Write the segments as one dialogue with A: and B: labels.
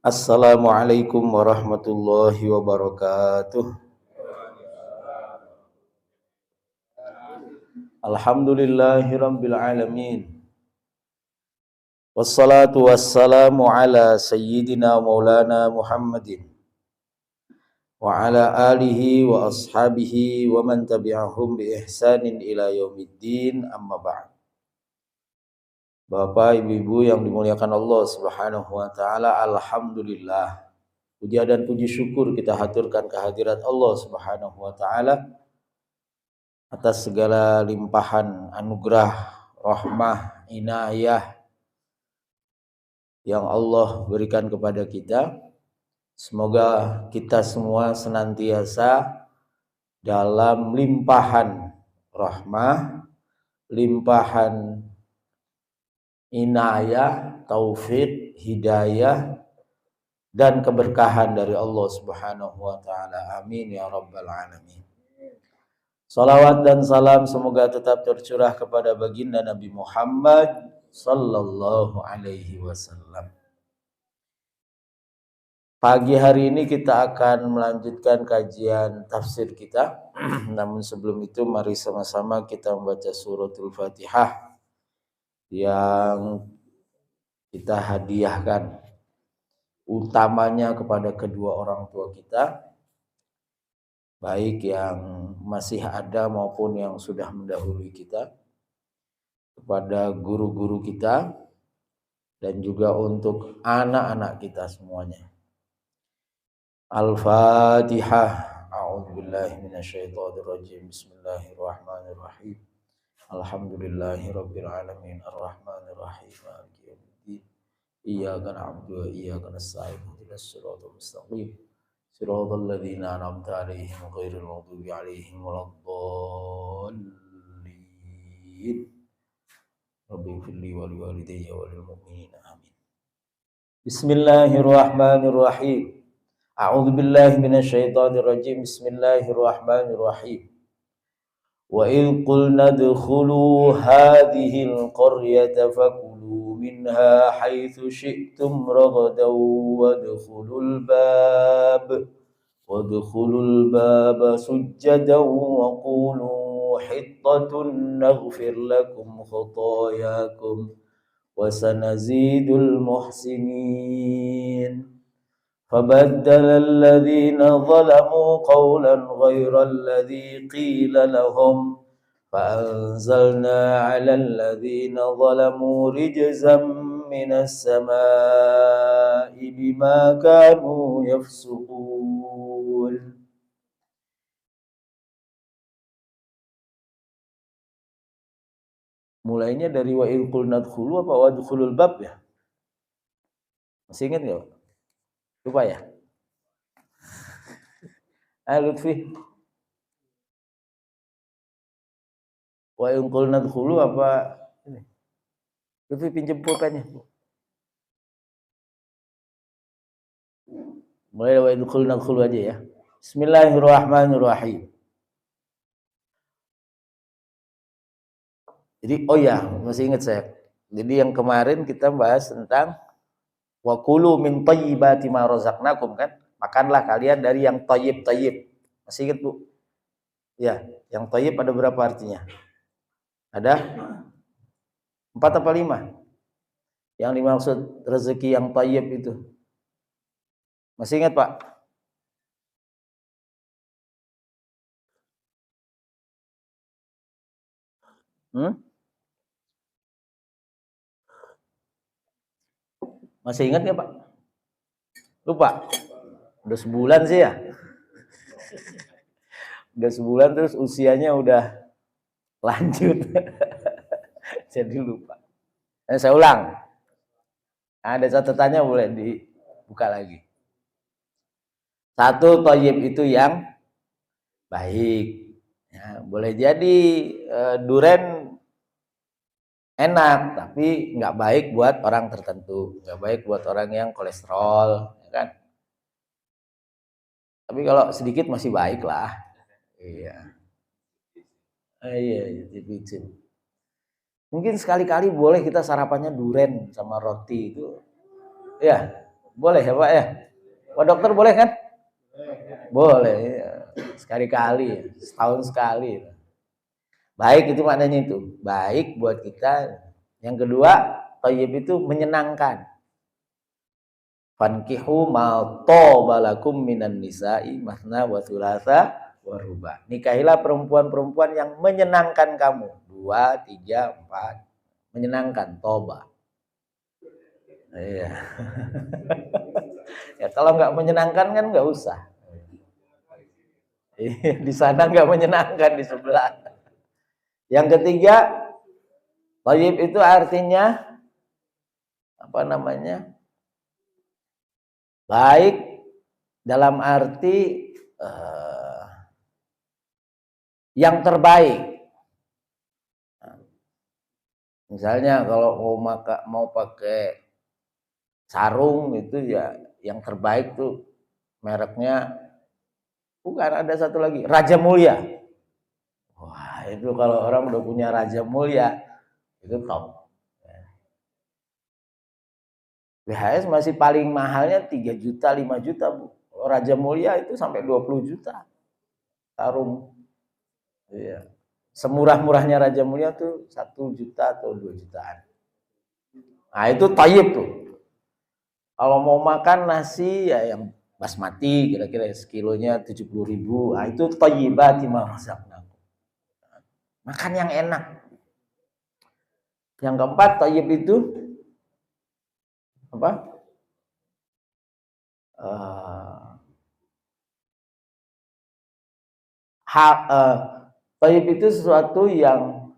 A: Assalamualaikum warahmatullahi wabarakatuh. Alhamdulillahirabbil alamin. Wassalatu wassalamu ala sayyidina maulana Muhammadin wa ala alihi wa ashabihi wa man tabi'ahum bi ihsanin ila yaumiddin, amma ba'd. Bapak, Ibu-ibu yang dimuliakan Allah Subhanahu wa taala, alhamdulillah. Puja dan puji syukur kita haturkan kehadirat Allah Subhanahu wa taala atas segala limpahan anugerah, rahmah, inayah yang Allah berikan kepada kita. Semoga kita semua senantiasa dalam limpahan rahmah, limpahan inayah, taufik, hidayah, dan keberkahan dari Allah Subhanahu wa taala. Amin ya rabbal alamin. Salawat dan salam semoga tetap tercurah kepada baginda Nabi Muhammad sallallahu alaihi wasallam. Pagi hari ini kita akan melanjutkan kajian tafsir kita. Namun sebelum itu mari sama-sama kita membaca suratul Fatihah yang kita hadiahkan utamanya kepada kedua orang tua kita, baik yang masih ada maupun yang sudah mendahului kita, kepada guru-guru kita, dan juga untuk anak-anak kita semuanya. Al-Fatihah. A'udzubillahi minasyaitonirrajim. Bismillahirrahmanirrahim. Alhamdulillahirabbil alamin arrahmanirrahim maliki yaumiddin. Iyyaka na'budu wa iyyaka nasta'in ihdinas siratal mustaqim. Siratal ladzina an'amta 'alaihim ghairil maghdubi 'alaihim waladdallin. Rabbighfirli wa liwalidayya wa lil mu'minina amin. Bismillahirrahmanirrahim. A'udzu billahi minasyaitonir rajim. Bismillahirrahmanirrahim. Wa in qulna dkhulu hadhil qaryata fakulu minha haitsu syi'tum ragadan wadkhulul baba sujjadan wa qulu hittatun naghfir lakum khotoyakum wa sanazidul muhsinin. فبدل الذين ظلموا قولا غير الذي قيل لهم فأنزلنا على الذين ظلموا رجزا من السماء بما كانوا يفسقون. Mulainya dari wa il qul nadkhulu apa wadkhulul bab ya? Masih ingat enggak? Lupa ya? Lutfi. Wa in qul nadkhulu apa ini? Lutfi pinjam pulpennya. Mulai wa in qul nadkhulu aja ya. Bismillahirrahmanirrahim. Jadi masih ingat saya. Jadi yang kemarin kita bahas tentang wa kulu min thayyibati ma razaqnakum kan? Makanlah kalian dari yang thayyib. Masih ingat, Bu? Ya, yang thayyib ada berapa artinya? Ada 4 apa 5? Yang dimaksud rezeki yang thayyib itu. Masih ingat, Pak? Masih ingat nggak, Pak? Lupa? Udah sebulan sih ya. Udah sebulan terus usianya udah lanjut. Jadi lupa. Saya ulang. Ada catatannya, boleh dibuka lagi. 1, thayyib itu yang baik. Ya, boleh jadi duren enak, tapi nggak baik buat orang tertentu, nggak baik buat orang yang kolesterol, ya kan? Tapi kalau sedikit masih baik lah. Iya. Iya, tipicin. Mungkin sekali-kali boleh kita sarapannya duren sama roti itu. Ya. Boleh ya Pak ya? Pak dokter boleh kan? Boleh ya. Sekali-kali, setahun sekali. Baik itu maknanya itu. Baik buat kita. Yang kedua, thayyib itu menyenangkan. Fankihu ma thabalakum minan nisa'i mathna wa thulatha wa ruba. Nikahilah perempuan-perempuan yang menyenangkan kamu. 2, 3, 4. Menyenangkan, toba. Iya. Ya kalau nggak menyenangkan kan nggak usah. Di sana nggak menyenangkan, di sebelah. Yang ketiga, thayyib itu artinya apa namanya? Baik dalam arti yang terbaik. Misalnya kalau mau pakai sarung itu ya yang terbaik tuh mereknya bukan, ada satu lagi, Raja Mulia. Wah, itu kalau orang udah punya Raja Mulia itu top. BHS masih paling mahalnya 3 juta, 5 juta, Bu. Raja Mulia itu sampai 20 juta. Sarung. Iya. Semurah-murahnya Raja Mulia tuh 1 juta atau 2 jutaan. Nah, itu thayyib tuh. Kalau mau makan nasi ya yang basmati kira-kira sekilonya 70.000. Nah, itu thayyibati ma razaqnakum. Makan yang enak. Yang keempat, thayyib itu apa? Thayyib itu sesuatu yang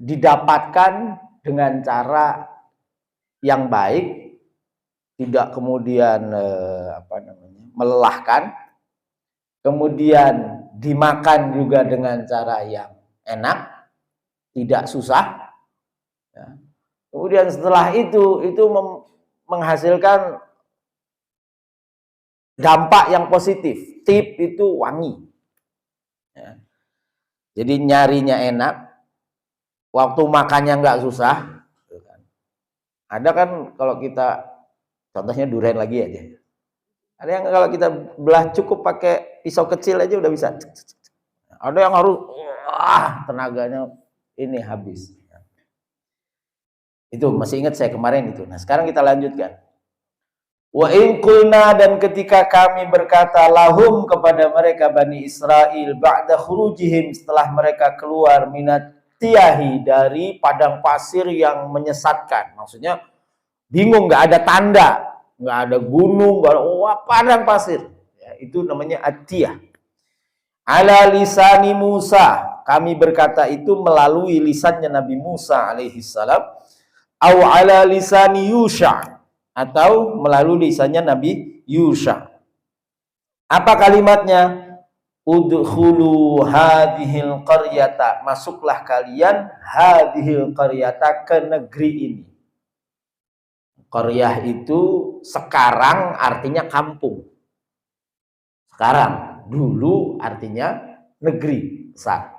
A: didapatkan dengan cara yang baik, tidak kemudian melelahkan, kemudian dimakan juga dengan cara yang enak, tidak susah. Ya. Kemudian setelah itu menghasilkan dampak yang positif. Tip itu wangi. Ya. Jadi nyarinya enak, waktu makannya nggak susah. Ada kan kalau kita, contohnya durian lagi aja. Ada yang kalau kita belah cukup pakai pisau kecil aja udah bisa. Ada yang harus, tenaganya ini habis. Itu masih ingat saya kemarin itu. Nah sekarang kita lanjutkan. Wa in qulna, dan ketika kami berkata lahum kepada mereka Bani Israel ba'da khurujihim, setelah mereka keluar minat tiahi, dari padang pasir yang menyesatkan. Maksudnya bingung, nggak ada tanda, nggak ada gunung, nggak ada padang pasir. Ya, itu namanya at-tiyah. Ala lisani Musa, kami berkata itu melalui lisannya Nabi Musa alaihi salam, au ala lisani Yusha, atau melalui lisannya Nabi Yusha. Apa kalimatnya? Udkhulu hadhil qaryata, masuklah kalian hadhil qaryata, ke negeri ini. Qaryah itu sekarang artinya kampung. Sekarang, dulu artinya negeri besar.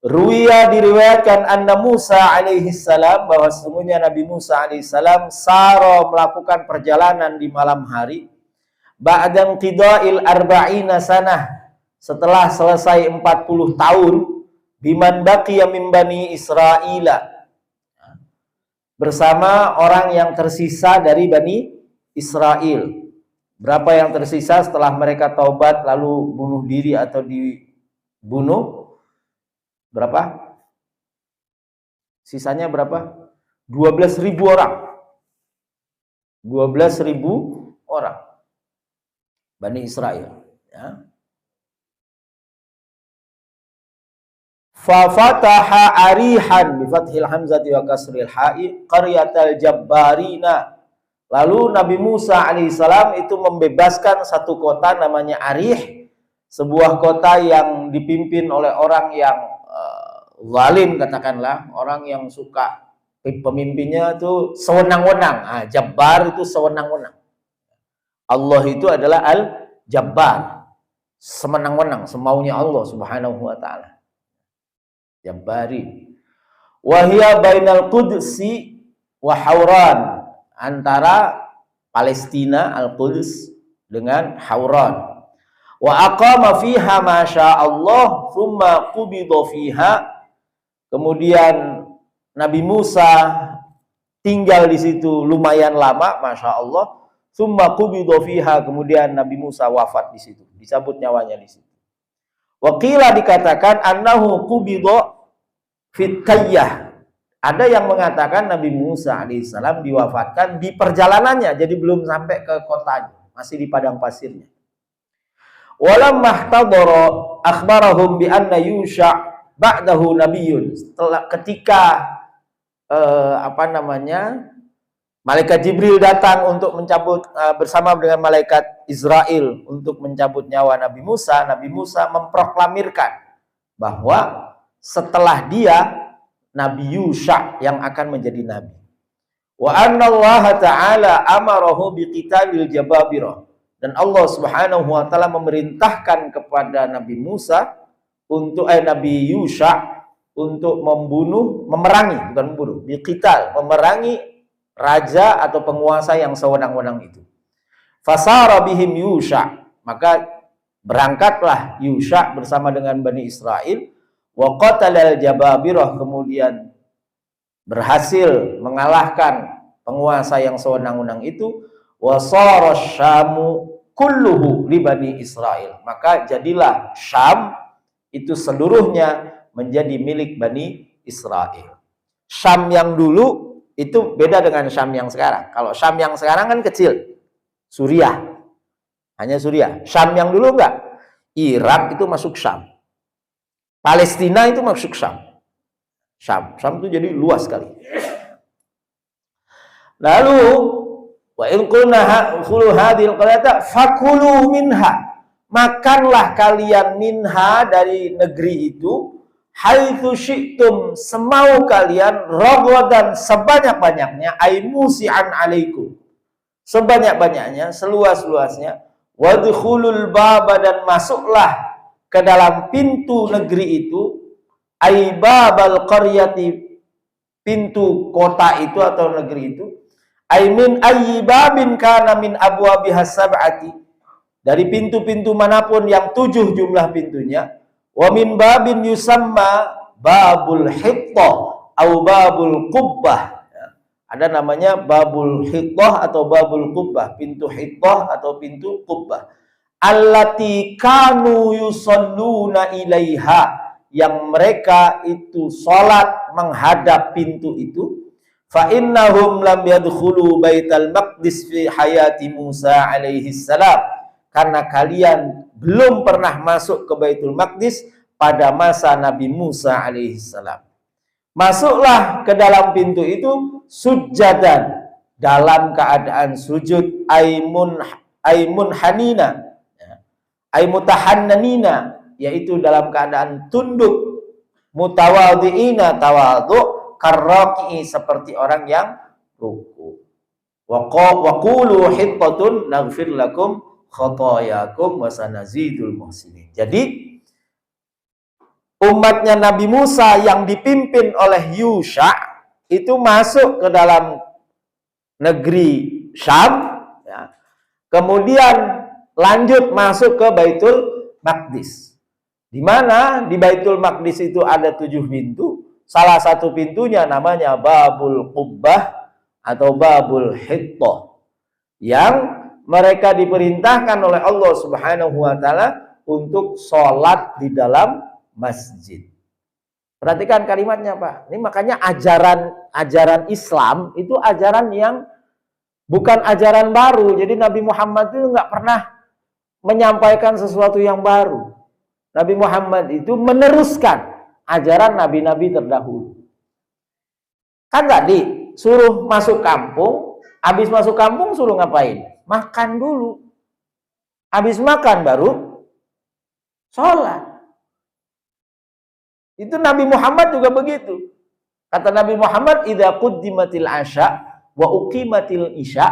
A: Ruwiya, diriwayatkan anna Musa alaihi salam, bahwa sesungguhnya Nabi Musa alaihi salam saro, melakukan perjalanan di malam hari, ba'dam qida'il arba'ina sanah, setelah selesai 40 tahun, biman baqiya min Bani Israila, bersama orang yang tersisa dari Bani Israel. Berapa yang tersisa setelah mereka taubat lalu bunuh diri atau dibunuh? Berapa? Sisanya berapa? 12.000 orang. 12.000 orang. Bani Israel. Ya. Fa fataha arihan bi fathil hamzati wa kasril ha'i qaryatal jabbarina. Lalu Nabi Musa alaihissalam itu membebaskan satu kota namanya Arih, sebuah kota yang dipimpin oleh orang yang zalim, katakanlah, orang yang suka pemimpinnya itu sewenang-wenang. Jabbar itu sewenang-wenang. Allah itu adalah Al-Jabbar, semenang-wenang, semaunya Allah Subhanahu wa taala. Jabbari. Wa hiya bainal Qudsi wa Hauran, antara Palestina, Al-Quds dengan Hauran. Wa aqama fiha ma Allah thumma qubida fiha. Kemudian Nabi Musa tinggal di situ lumayan lama, Masya Allah. Thumma qubida fiha, kemudian Nabi Musa wafat di situ, dicabut nyawanya di situ. Waqila dikatakan annahu qubida fit Tayyah. Ada yang mengatakan Nabi Musa alaihissalam diwafatkan di perjalanannya, jadi belum sampai ke kotanya, masih di padang pasirnya. Walamma ihtadara akhbarahum bi anna Yusha ba'dahu nabiyyun. Setelah ketika malaikat Jibril datang untuk mencabut bersama dengan malaikat Israel untuk mencabut nyawa Nabi Musa memproklamirkan bahwa setelah dia Nabi Yusha yang akan menjadi nabi. Wa anna Allah ta'ala amarahu biqitalil jababirah. Dan Allah Subhanahu wa taala memerintahkan kepada Nabi Musa untuk Nabi Yusha untuk memerangi raja atau penguasa yang sewenang-wenang itu. Fasara bihim Yusha, maka berangkatlah Yusha bersama dengan Bani Israel. Wa qatalal jababirah, kemudian berhasil mengalahkan penguasa yang sewenang-wenang itu. Wa sara Syamu kulluhu li Bani Israel, maka jadilah Syam itu seluruhnya menjadi milik Bani Israel. Syam yang dulu itu beda dengan Syam yang sekarang. Kalau Syam yang sekarang kan kecil, Suriah, hanya Suriah. Syam yang dulu enggak, Irak itu masuk Syam, Palestina itu masuk Syam. Syam itu jadi luas sekali. Lalu wa in qulna khulu hadhil qaryata fakulu minha, makanlah kalian minha dari negeri itu, haitsu syi'tum, semau kalian, raghadan sebanyak-banyaknya, ay musi'an alaikum, sebanyak-banyaknya, seluas-luasnya, wadkhulul baba, dan masuklah ke dalam pintu negeri itu, ay babal qaryati, pintu kota itu atau negeri itu, ay min ayyi babin kana min abwabiha sab'ati, dari pintu-pintu manapun yang 7 jumlah pintunya. Wa min babin yusamma babul hittah atau babul qubbah. Ada namanya babul hittah atau babul qubbah, pintu hittah atau pintu qubbah. Allati kanu yusalluna ilaiha, yang mereka itu salat menghadap pintu itu. Fa innahum lam yadkhulu baital maqdis fi hayati Musa alaihi salam, karena kalian belum pernah masuk ke Baitul Maqdis pada masa Nabi Musa alaihi salam. Masuklah ke dalam pintu itu sujadan, dalam keadaan sujud, aimun hanina, aimutahannanina, yaitu dalam keadaan tunduk, mutawadhiina, tawadhu, karraqi, seperti orang yang ruku. Wa qulu hittatun naghfir lakum khotoyakum wasanazidul muhsinin. Jadi umatnya Nabi Musa yang dipimpin oleh Yusha itu masuk ke dalam negeri Syam, ya. Kemudian lanjut masuk ke Baitul Maqdis, di mana di Baitul Maqdis itu ada 7 pintu. Salah satu pintunya namanya Babul Qubbah atau Babul Hittah, yang mereka diperintahkan oleh Allah Subhanahu wa taala untuk sholat di dalam masjid. Perhatikan kalimatnya, Pak. Ini makanya ajaran Islam itu ajaran yang bukan ajaran baru. Jadi Nabi Muhammad itu nggak pernah menyampaikan sesuatu yang baru. Nabi Muhammad itu meneruskan ajaran nabi-nabi terdahulu. Kan tadi suruh masuk kampung, habis masuk kampung suruh ngapain? Makan dulu. Habis makan baru sholat. Itu Nabi Muhammad juga begitu. Kata Nabi Muhammad, idza quddimatil asya wa uqimatil isya,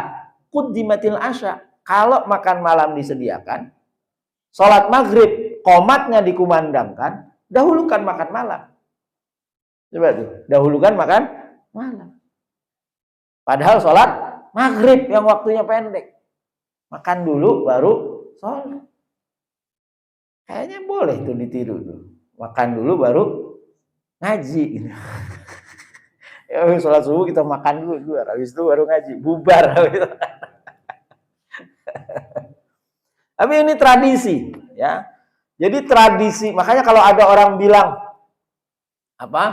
A: quddimatil asya. Kalau makan malam disediakan, sholat maghrib qomatnya dikumandangkan, dahulukan makan malam. Coba tuh, dahulukan makan malam. Padahal sholat maghrib yang waktunya pendek. Makan dulu baru sholat. Kayaknya boleh tuh ditiru tuh. Makan dulu baru ngaji. Ya, sholat subuh kita makan dulu, habis itu baru ngaji, bubar. Tapi ini tradisi, ya. Jadi tradisi, makanya kalau ada orang bilang apa?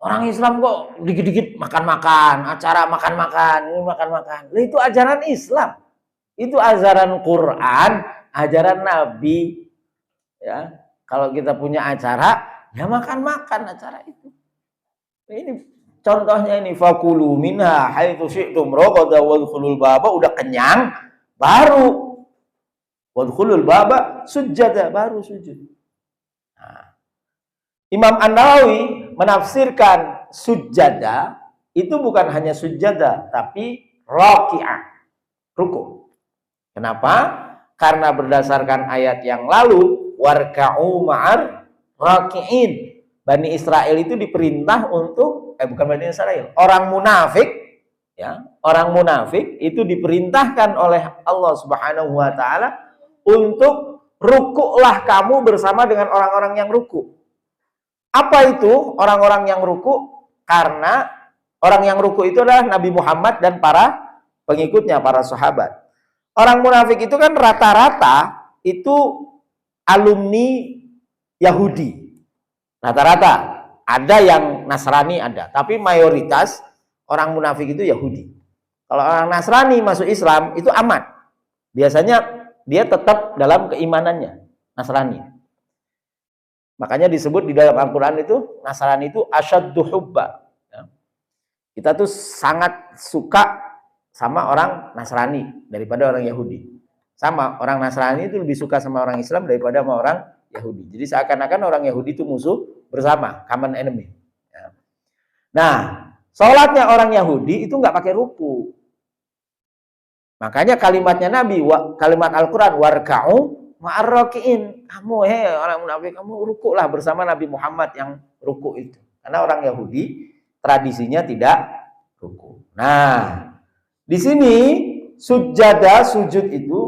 A: Orang Islam kok dikit-dikit makan-makan, acara makan-makan, ini makan-makan. Lah itu ajaran Islam. Itu ajaran Quran, ajaran Nabi. Ya, kalau kita punya acara, ya makan-makan acara itu. Ini contohnya ini fakulu minha haitsu syi'tum raqada wadkhulul baba, udah kenyang baru wadkhulul baba sujada, baru sujud. Nah, Imam An-Nawawi menafsirkan sujada itu bukan hanya sujada tapi raki'ah, ruku. Kenapa? Karena berdasarkan ayat yang lalu warka'u ma'ar raki'in. Bani Israel itu diperintah untuk bukan Bani Israel, orang munafik, ya, orang munafik itu diperintahkan oleh Allah Subhanahu wa taala untuk rukuklah kamu bersama dengan orang-orang yang ruku. Apa itu orang-orang yang ruku? Karena orang yang ruku itu adalah Nabi Muhammad dan para pengikutnya, para sahabat. Orang munafik itu kan rata-rata itu alumni Yahudi. Rata-rata, ada yang Nasrani ada, tapi mayoritas orang munafik itu Yahudi. Kalau orang Nasrani masuk Islam itu aman. Biasanya dia tetap dalam keimanannya, Nasrani. Makanya disebut di dalam Al-Quran itu Nasrani itu asyaddu hubba. Kita tuh sangat suka sama orang Nasrani daripada orang Yahudi. Sama, orang Nasrani itu lebih suka sama orang Islam daripada sama orang Yahudi. Jadi seakan-akan orang Yahudi itu musuh bersama, common enemy. Ya. Nah, sholatnya orang Yahudi itu nggak pakai ruku. Makanya kalimatnya Nabi, kalimat Al-Quran, warka'u ma'arraki'in. Kamu, orang munafik, kamu rukuklah bersama Nabi Muhammad yang ruku itu. Karena orang Yahudi tradisinya tidak ruku. Nah, di sini sujud itu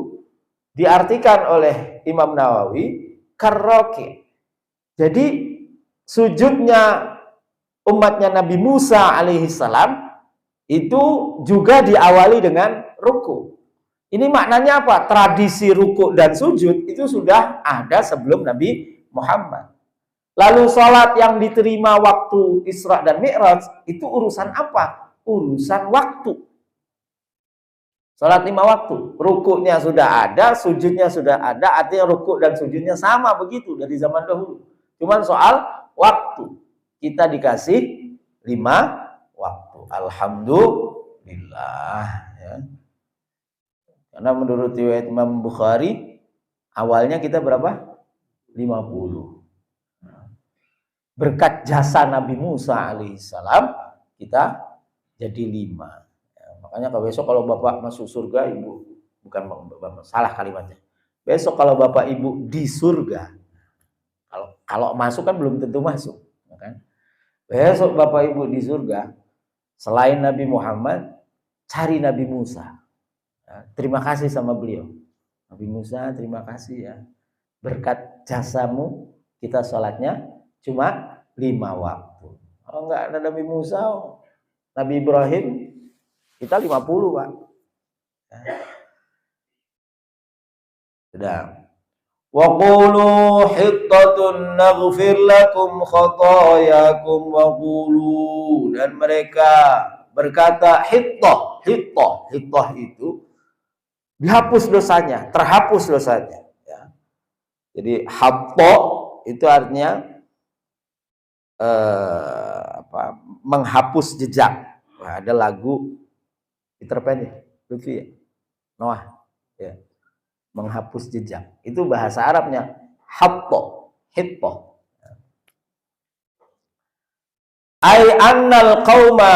A: diartikan oleh Imam Nawawi karroki. Jadi sujudnya umatnya Nabi Musa alaihissalam itu juga diawali dengan ruku. Ini maknanya apa? Tradisi ruku dan sujud itu sudah ada sebelum Nabi Muhammad. Lalu sholat yang diterima waktu Isra dan Mi'raj itu urusan apa? Urusan waktu. Sholat 5 waktu, rukuknya sudah ada, sujudnya sudah ada, artinya rukuk dan sujudnya sama begitu dari zaman dahulu. Cuman soal waktu, kita dikasih 5 waktu. Alhamdulillah. Ya. Karena menurut riwayat Imam Bukhari, awalnya kita berapa? 50. Berkat jasa Nabi Musa alaihissalam, kita jadi 5. Makanya kalau besok kalau Bapak masuk surga, Ibu, bukan Bapak, salah kalimatnya. Besok kalau Bapak Ibu di surga, kalau masuk kan belum tentu masuk, kan? Besok Bapak Ibu di surga, selain Nabi Muhammad, cari Nabi Musa. Ya, terima kasih sama beliau. Nabi Musa, terima kasih ya. Berkat jasamu, kita sholatnya cuma 5 waktu. Kalau enggak ada Nabi Musa, Nabi Ibrahim, kita 50, Pak. Sudah. Wa qulu hittatun naghfir lakum khatayakum wa qulu, dan mereka berkata hittah itu dihapus dosanya, terhapus dosanya, ya. Jadi hatta itu artinya menghapus jejak. Wah, ada lagu Peter Pan ya, lucu ya, Noah, ya, menghapus jejak. Itu bahasa Arabnya hatta, hitta. Ai annal qauma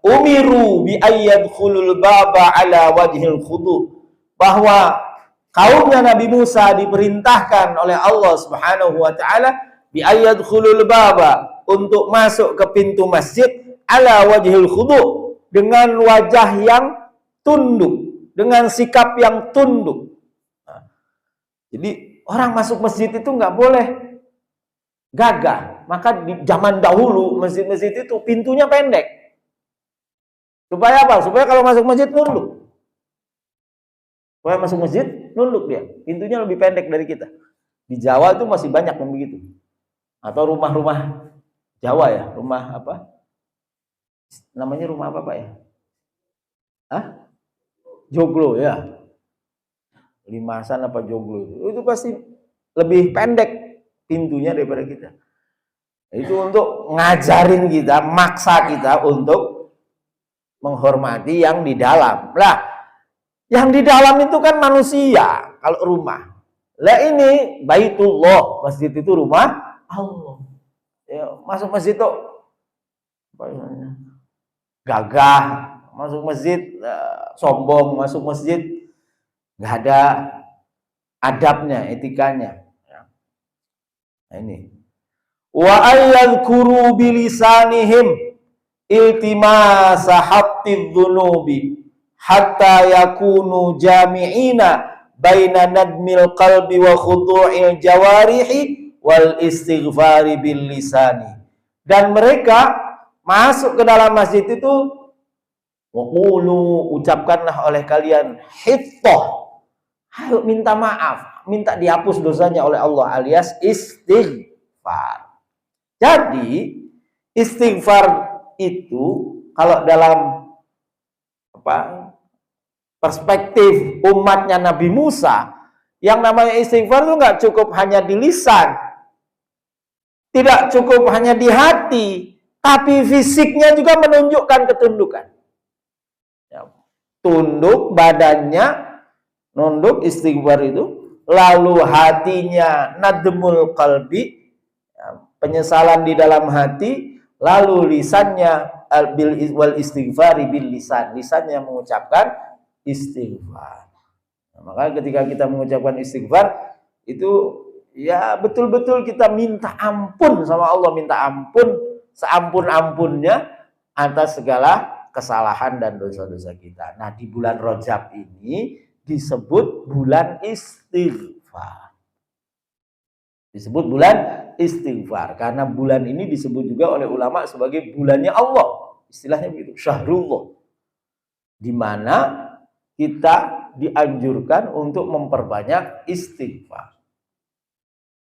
A: umiru bi ayyadkhulul baba ala wajhil khudu, bahwa kaumnya Nabi Musa diperintahkan oleh Allah Subhanahu wa taala bi ayyadkhulul baba, untuk masuk ke pintu masjid ala wajhil khudu, dengan wajah yang tunduk, dengan sikap yang tunduk. Nah, jadi orang masuk masjid itu nggak boleh gagah. Maka di zaman dahulu masjid-masjid itu pintunya pendek. Supaya apa? Supaya kalau masuk masjid nunduk. Supaya masuk masjid nunduk dia. Pintunya lebih pendek dari kita. Di Jawa itu masih banyak yang begitu. Atau rumah-rumah Jawa ya, rumah apa? Namanya rumah apa Pak ya? Hah? Joglo ya. Limasan apa joglo itu pasti lebih pendek pintunya daripada kita. Itu untuk ngajarin kita, maksa kita untuk menghormati yang di dalam. Lah, yang di dalam itu kan manusia kalau rumah. Lah ini Baitullah, masjid itu rumah Allah. Ya, masuk masjid itu gagah, masuk masjid sombong, masuk masjid nggak ada adabnya, etikanya. Nah ini. Wa ayyadhkuru bilisanihim iltimasa hattidh dhunubi hatta yakunu jami'ina baina nadmil qalbi wa khudu'il jawarihi wal istighfari bil lisani. Dan mereka masuk ke dalam masjid itu waqulu, ucapkanlah oleh kalian hittah. Ayo minta maaf, minta dihapus dosanya oleh Allah alias istighfar. Jadi istighfar itu kalau dalam perspektif umatnya Nabi Musa, yang namanya istighfar itu nggak cukup hanya di lisan, tidak cukup hanya di hati, tapi fisiknya juga menunjukkan ketundukan. Ya, tunduk badannya, nunduk istighfar itu, lalu hatinya nadmul qalbi, penyesalan di dalam hati, lalu lisannya wal istighfari bil lisan, lisannya mengucapkan istighfar. Nah, maka ketika kita mengucapkan istighfar itu ya betul-betul kita minta ampun sama Allah, minta ampun seampun-ampunnya atas segala kesalahan dan dosa-dosa kita. Nah, di bulan Rajab ini disebut bulan istighfar. Disebut bulan istighfar karena bulan ini disebut juga oleh ulama sebagai bulannya Allah. Istilahnya begitu, syahrullah. Di mana kita dianjurkan untuk memperbanyak istighfar.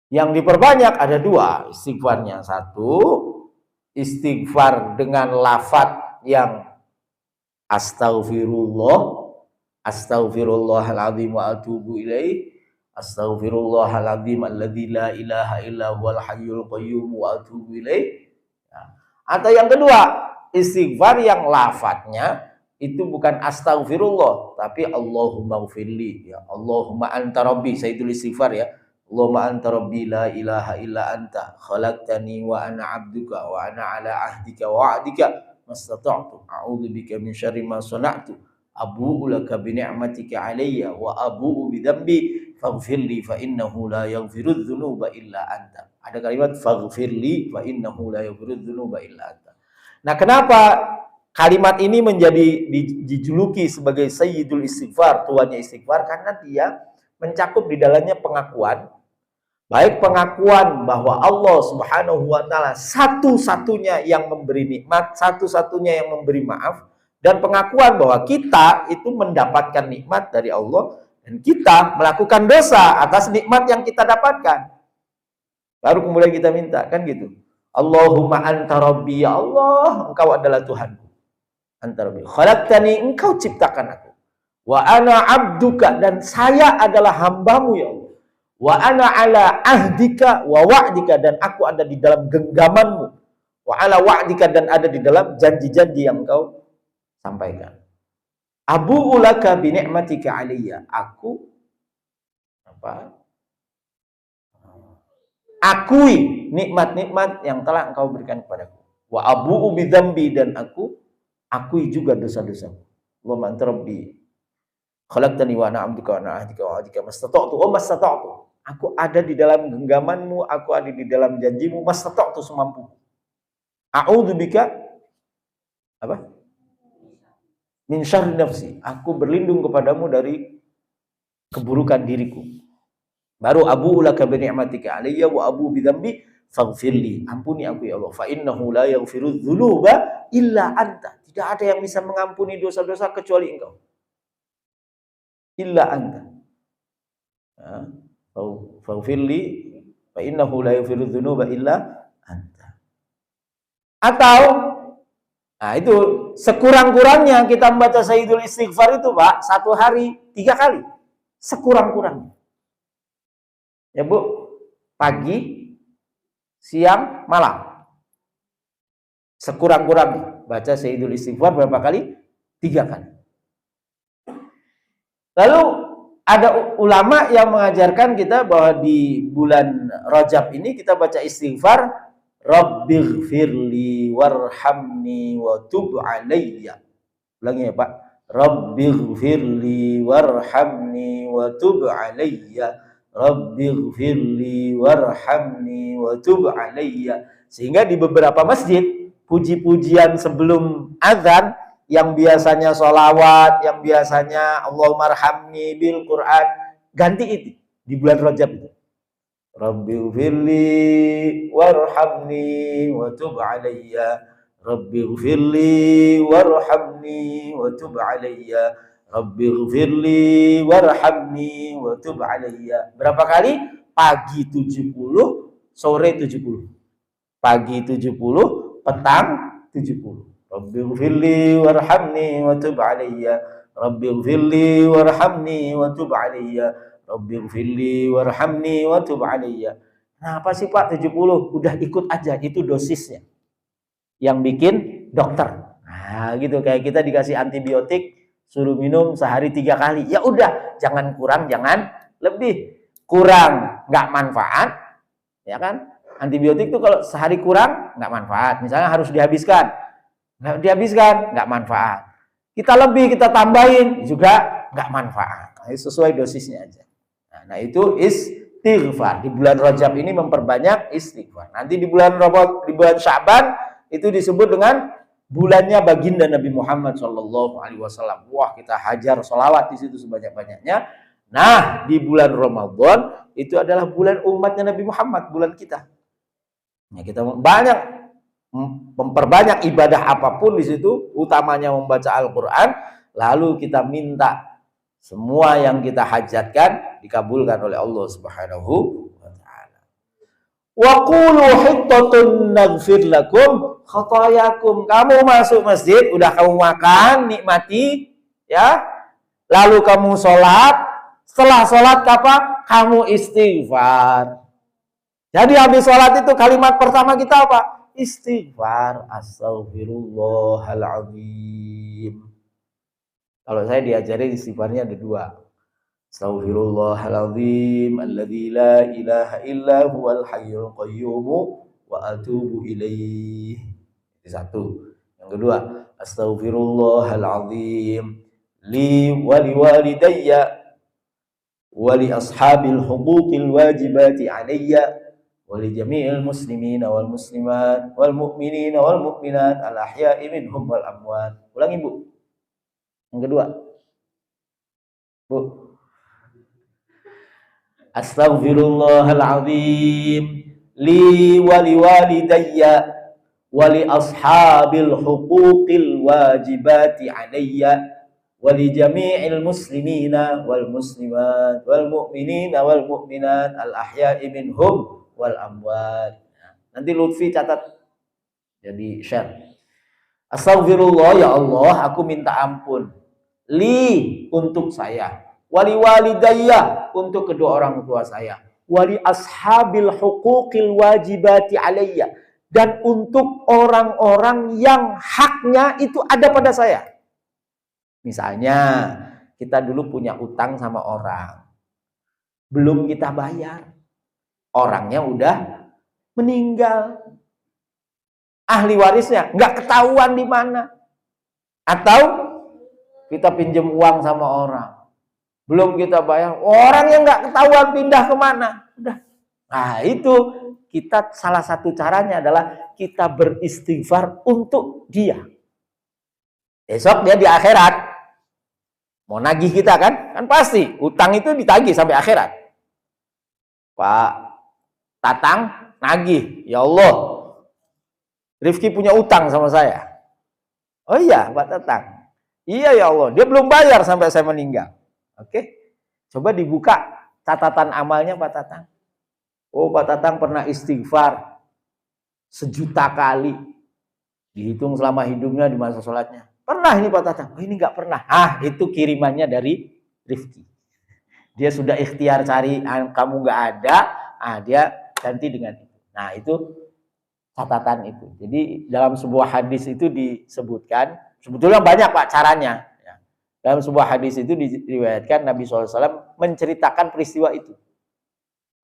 A: Yang diperbanyak ada dua istighfarnya. Satu, istighfar dengan lafadz yang astaghfirullah, astaghfirullahaladzim wa atubu ilaih, astaghfirullahaladzim alladzi la ilaha illa huwal hayyul qayyum wa atubu ilaih. Atau yang kedua, istighfar yang lafadznya itu bukan astaghfirullah tapi Allahumma ghfirli, ya Allahumma anta rabbi, sayyidul istighfar ya. Allahumma anta rabbi la ilaha illa anta khalaqtani wa ana abduka wa ana ala ahdika wa wa'dika mastata'tu a'udzu bika min syarri ma sana'tu abu'u laka bi ni'matika alayya wa abu'u bi dzambi faghfirli fa innahu la yaghfirudz dzunuba illa anta. Ada kalimat faghfirli fa innahu la yaghfirudz dzunuba illa anta. Nah, kenapa kalimat ini menjadi dijuluki sebagai sayyidul istighfar, tuannya istighfar? Karena dia mencakup di dalamnya pengakuan, baik pengakuan bahwa Allah Subhanahu wa taala satu-satunya yang memberi nikmat, satu-satunya yang memberi maaf, dan pengakuan bahwa kita itu mendapatkan nikmat dari Allah dan kita melakukan dosa atas nikmat yang kita dapatkan. Baru kemudian kita minta, kan gitu. Allahumma anta rabbi, ya Allah, engkau adalah Tuhanku. Anta rabbi, khalaqtani, engkau ciptakan aku. Wa ana abduka, dan saya adalah hambamu ya Allah. Wa ana ala ahdika wa wa'dika, dan aku ada di dalam genggamanmu. Wa ala wa'dika, dan ada di dalam janji-janji yang engkau sampaikan. Abu'u laka bi ni'matika alayya, aku akui nikmat-nikmat yang telah engkau berikan kepadaku. Wa abu'u bi dzambi, dan aku akui juga dosa-dosaku. Allahumma anta rabbi khalaqtani wa ana 'abduka wa ana ahdika wa wa'dika mastata'tu wa mastata'tu. Aku ada di dalam genggamanmu, aku ada di dalam janjimu, mastata'tu semampuku. A'udzubika min syarri nafsi, aku berlindung kepadamu dari keburukan diriku. Baru abu laka bi ni'matika alayya wa abu bi dzambi faghfirli. Ampuni aku ya Allah. Fa innahu la yaghfiru dzunuba illa anta. Tidak ada yang bisa mengampuni dosa-dosa kecuali Engkau. Illa anta. Faghfirli fa innahu la yaghfiru dzunuba illa anta. Atau itu sekurang-kurangnya kita membaca Sayyidul Istighfar itu, Pak, 1 hari 3 kali. Sekurang-kurangnya. Ya, Bu. Pagi, siang, malam. Sekurang-kurangnya baca Sayyidul Istighfar berapa kali? 3 kali. Lalu ada ulama yang mengajarkan kita bahwa di bulan Rajab ini kita baca istighfar, Rabbighfirli warhamni wa tub alayya. Ulangi ya, Pak. Rabbighfirli warhamni wa tub alayya. Rabbighfirli warhamni wa tub alayya. Sehingga di beberapa masjid puji-pujian sebelum azan yang biasanya sholawat, yang biasanya Allahumma arhamni bil Quran, ganti itu di bulan Rajab itu. Rabbighfirli warhamni wa tub alayya. Rabbighfirli warhamni wa tub alayya. Rabbighfirli warhamni wa tub alayya. Berapa kali? Pagi 70, sore 70. Pagi 70, petang 70. Rabbighfirli warhamni wa tub alayya. Rabbighfirli warhamni wa tub alayya. Rabbighfirli warhamni wa tub alayya. Nah, apa sih Pak 70? Udah ikut aja, itu dosisnya. Yang bikin dokter. Nah, gitu kayak kita dikasih antibiotik, suruh minum sehari 3 kali. Ya udah, jangan kurang, jangan lebih. Kurang nggak manfaat, ya kan? Antibiotik tuh kalau sehari kurang nggak manfaat. Misalnya harus dihabiskan. Nggak dihabiskan, nggak manfaat. Kita lebih, kita tambahin, juga nggak manfaat. Nah, sesuai dosisnya aja. Nah, itu istighfar. Di bulan Rajab ini memperbanyak istighfar. Nanti di bulan Sya'ban itu disebut dengan bulannya baginda Nabi Muhammad SAW. Wah, kita hajar sholawat di situ sebanyak-banyaknya. Nah, di bulan Ramadan itu adalah bulan umatnya Nabi Muhammad, bulan kita. Nah, kita banyak memperbanyak ibadah apapun di situ, utamanya membaca Al-Quran, lalu kita minta semua yang kita hajatkan dikabulkan oleh Allah Subhanahu wa taala. Wa qulu hittatun naghfir lakum khatayakum. Kamu masuk masjid, udah kamu makan, nikmati, ya. Lalu kamu sholat, setelah sholat apa? Kamu istighfar. Jadi habis sholat itu kalimat pertama kita apa? Istighfar, astaghfirullahaladzim. Kalau saya diajari istighfarnya ada 2. Astaghfirullahaladzim alladzi la ilaha illa huwal hayyul qayyum wa atubu ilaih. Itu 1. Yang kedua, astaghfirullahaladzim li wa liwalidayya wa li ashabil huquqil wajibati alayya wali jami'il muslimina wal muslimat wal mu'minina wal mu'minat al ahya'i minhum wal amwat. Ulangi, Bu. Yang kedua. Bu. Astaghfirullahalazim li wali walidayya wali ashabil huquqil wajibati alayya wali jami'il muslimina wal muslimat wal mu'minina wal mu'minat al ahya'i minhum wal amwat. Nanti Lutfi catat jadi share. Astaghfirullah, ya Allah, aku minta ampun. Li, untuk saya. Wali walidayya, untuk kedua orang tua saya. Wali ashabil huquqil wajibati alayya, dan untuk orang-orang yang haknya itu ada pada saya. Misalnya kita dulu punya utang sama orang, belum kita bayar. Orangnya udah meninggal, ahli warisnya nggak ketahuan di mana. Atau kita pinjam uang sama orang, belum kita bayar, orangnya nggak ketahuan pindah kemana. Udah. Nah, itu kita salah satu caranya adalah kita beristighfar untuk dia. Besok dia di akhirat Mau nagih kita kan? Kan pasti utang itu ditagih sampai akhirat. Pak Tatang nagih, ya Allah, Rifki punya utang sama saya. Oh iya Pak Tatang, iya ya Allah, dia belum bayar sampai saya meninggal. Oke, coba dibuka catatan amalnya Pak Tatang. Oh Pak Tatang pernah istighfar 1.000.000 kali, dihitung selama hidupnya di masa sholatnya. Pernah ini Pak Tatang? Oh ini nggak pernah. Ah itu kirimannya dari Rifki. Dia sudah ikhtiar cari, kamu nggak ada, dia ganti dengan itu. Nah itu catatan itu. Jadi dalam sebuah hadis itu disebutkan, sebetulnya banyak Pak caranya. Dalam sebuah hadis itu diriwayatkan Nabi SAW menceritakan peristiwa itu.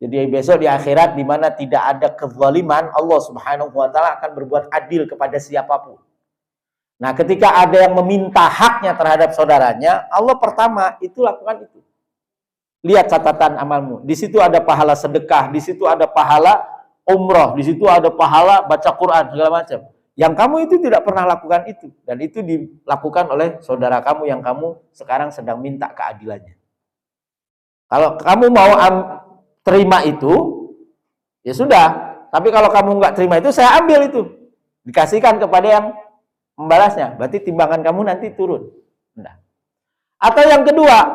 A: Jadi besok di akhirat di mana tidak ada kezaliman, Allah Subhanahu wa taala akan berbuat adil kepada siapapun. Nah, ketika ada yang meminta haknya terhadap saudaranya, Allah pertama itu lakukan itu. Lihat catatan amalmu. Di situ ada pahala sedekah, di situ ada pahala umroh, di situ ada pahala baca Quran segala macam. Yang kamu itu tidak pernah lakukan itu, dan itu dilakukan oleh saudara kamu yang kamu sekarang sedang minta keadilannya. Kalau kamu mau terima itu, ya sudah. Tapi kalau kamu nggak terima itu, saya ambil itu, dikasihkan kepada yang membalasnya. Berarti timbangan kamu nanti turun. Nah. Atau yang kedua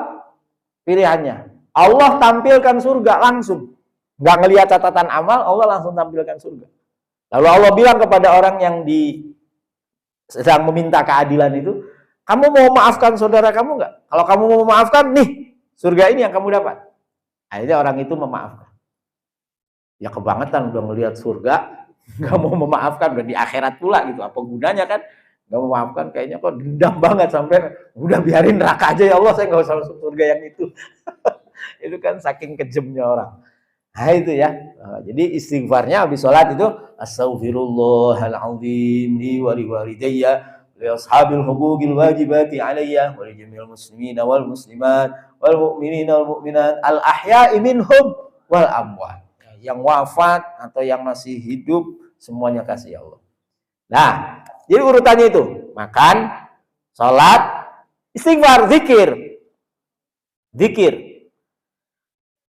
A: pilihannya, Allah tampilkan surga langsung. Nggak ngelihat catatan amal, Allah langsung tampilkan surga. Lalu Allah bilang kepada orang yang sedang meminta keadilan itu, kamu mau maafkan saudara kamu nggak? Kalau kamu mau memaafkan, nih surga ini yang kamu dapat. Akhirnya orang itu memaafkan. Ya kebangetan udah ngelihat surga, nggak mau memaafkan, udah di akhirat pula gitu. Apa gunanya kan? Nggak memaafkan, kayaknya kok dendam banget sampai udah biarin neraka aja ya Allah, saya nggak usah masuk surga yang itu. Itu kan saking kejemnya orang. Nah itu ya. Jadi istighfarnya habis sholat itu astaghfirullahaladzim li wa li walidayya li ashabil huquqil wajibati alayya wa li jami'il muslimina wal muslimat wal mu'minina wal mu'minat al ahya'i minhum wal amwat. Yang wafat atau yang masih hidup semuanya kasih ya Allah. Nah, jadi urutannya itu makan, sholat, istighfar, zikir.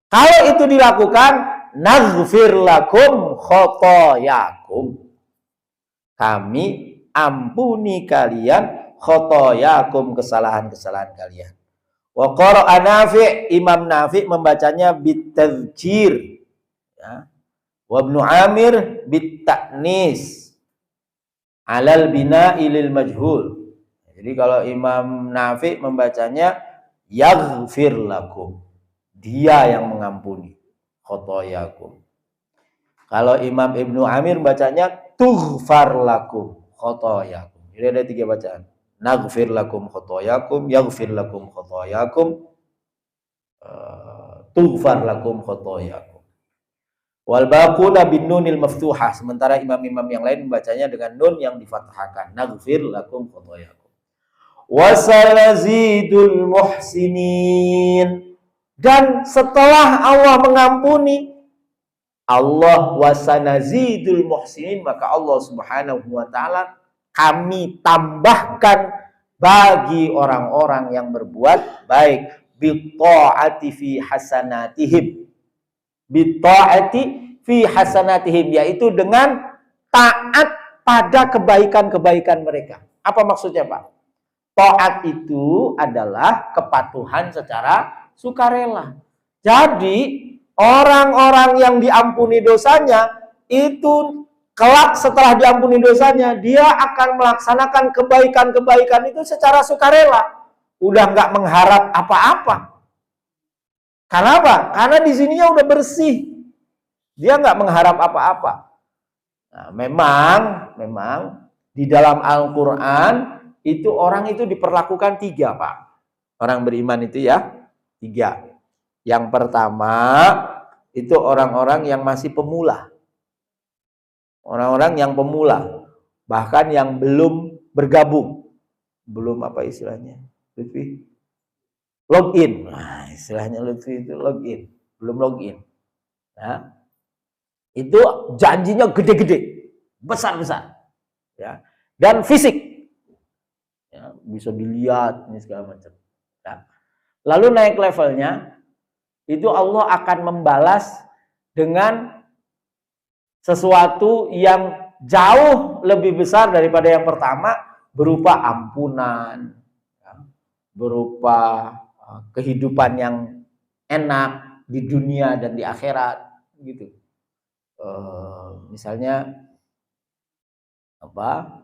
A: Kalau itu dilakukan, naghfir lakum khotoyakum. Kami ampuni kalian khotoyakum, kesalahan-kesalahan kalian. Wa qara'a Nafi', Imam Nafi' membacanya bitadzkir. Ya. Wa Ibnu Amir bitaknis. Alal bina'i lil majhul. Jadi kalau Imam Nafi' membacanya yaghfir lakum. Dia yang mengampuni khotoyakum. Kalau Imam Ibnu Amir bacanya tughfar lakum khotoyakum. Jadi ada 3 bacaan. Naghfir lakum khotoyakum, yaghfir lakum khotoyakum, tughfar lakum khotoyakum. Wal baquna bin nunil maftuhah. Sementara imam-imam yang lain membacanya dengan nun yang difathahkan. Naghfir lakum khotoyakum. Wasalazidul muhsinin. Dan setelah Allah mengampuni, Allah wasanazidul muhsinin, maka Allah Subhanahu wa taala kami tambahkan bagi orang-orang yang berbuat baik bitta'ati fi hasanatihim. Bitta'ati fi hasanatihim, yaitu dengan taat pada kebaikan-kebaikan mereka. Apa maksudnya, Pak? Taat itu adalah kepatuhan secara sukarela. Jadi orang-orang yang diampuni dosanya itu kelak setelah diampuni dosanya, dia akan melaksanakan kebaikan-kebaikan itu secara sukarela. Udah nggak mengharap apa-apa. Karena apa? Karena di sininya udah bersih. Dia nggak mengharap apa-apa. Nah, memang di dalam Al-Quran itu orang itu diperlakukan 3, Pak. Orang beriman itu ya 3. Yang pertama itu orang-orang yang masih pemula. Orang-orang yang pemula, bahkan yang belum bergabung. Belum apa istilahnya? Lutfi? Login. Nah, istilahnya Lutfi itu login. Belum login. Nah, itu janjinya gede-gede, besar-besar. Ya. Dan fisik. Ya, bisa dilihat ini segala macam. Nah, lalu naik levelnya, itu Allah akan membalas dengan sesuatu yang jauh lebih besar daripada yang pertama, berupa ampunan, berupa kehidupan yang enak di dunia dan di akhirat, gitu. Misalnya apa?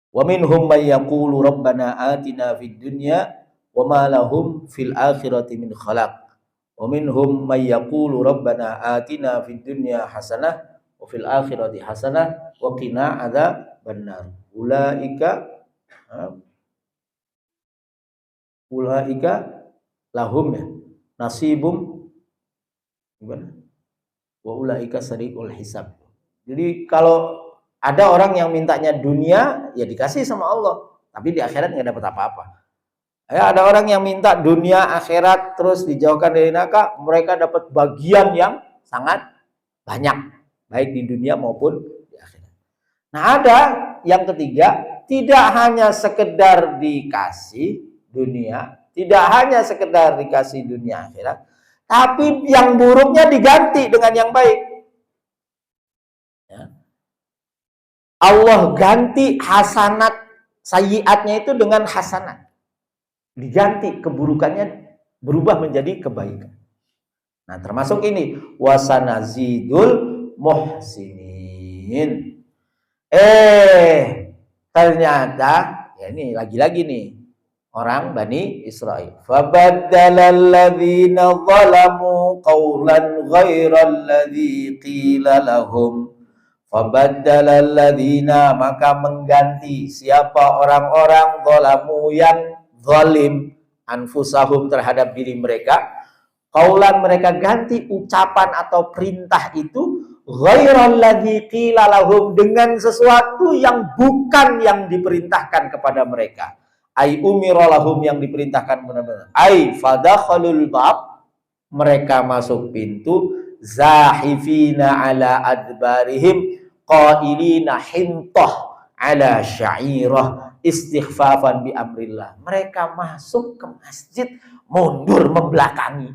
A: Wa minhum may yaqulu rabbana atina fid dunya wa ma lahum fil akhirati min khalaq. Wa minhum may yaqulu rabbana atina fid dunya hasanah wa fil akhirati hasanah wa qina adzabannar. Ulaika lahum ya nasibum gimana? Wa ulaika sariqul hisab. Jadi kalau ada orang yang mintanya dunia, ya dikasih sama Allah, tapi di akhirat nggak dapat apa-apa. Ya, ada orang yang minta dunia, akhirat, terus dijauhkan dari neraka, mereka dapat bagian yang sangat banyak, baik di dunia maupun di akhirat. Nah, ada yang ketiga, tidak hanya sekedar dikasih dunia, tidak hanya sekedar dikasih dunia akhirat, tapi yang buruknya diganti dengan yang baik. Ya. Allah ganti hasanat sayyiatnya itu dengan hasanat. Diganti keburukannya berubah menjadi kebaikan. Nah, termasuk ini wasanazidul muhsinin. Ternyata ya ini lagi-lagi nih orang Bani Israil. Fabaddalalladzina zalamu qawlan ghairal qila lahum. Fabaddalalladzina, maka mengganti siapa orang-orang zalamu yang zalim anfusahum terhadap diri mereka, qaulan mereka ganti ucapan atau perintah itu ghairal qila lahum dengan sesuatu yang bukan yang diperintahkan kepada mereka. Ai umira lahum yang diperintahkan benar-benar. Ai fadakhalul bab, mereka masuk pintu zahifina ala adbarihim qailina hintah ala syairah istighfafan bi amrillah. Mereka masuk ke masjid mundur membelakangi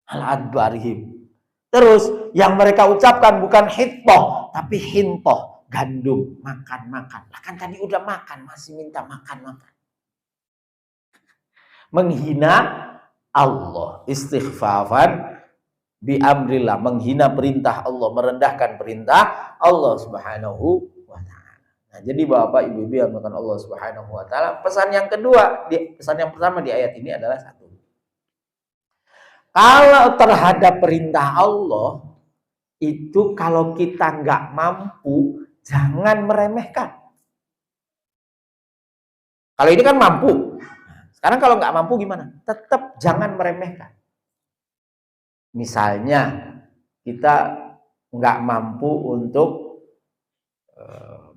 A: ala adbarihim. Terus yang mereka ucapkan bukan hintah tapi hintah, gandum, makan-makan. Lah kan tadi udah makan, masih minta makan-makan. Menghina Allah, istighfafan bi amrillah, menghina perintah Allah, merendahkan perintah Allah Subhanahu wa taala. Nah, jadi Bapak Ibu yang dimuliakan Allah Subhanahu wa taala, pesan yang kedua, pesan yang pertama di ayat ini adalah satu. Kalau terhadap perintah Allah itu kalau kita nggak mampu, jangan meremehkan. Kalau ini kan mampu. Sekarang kalau nggak mampu gimana? Tetap jangan meremehkan. Misalnya kita nggak mampu untuk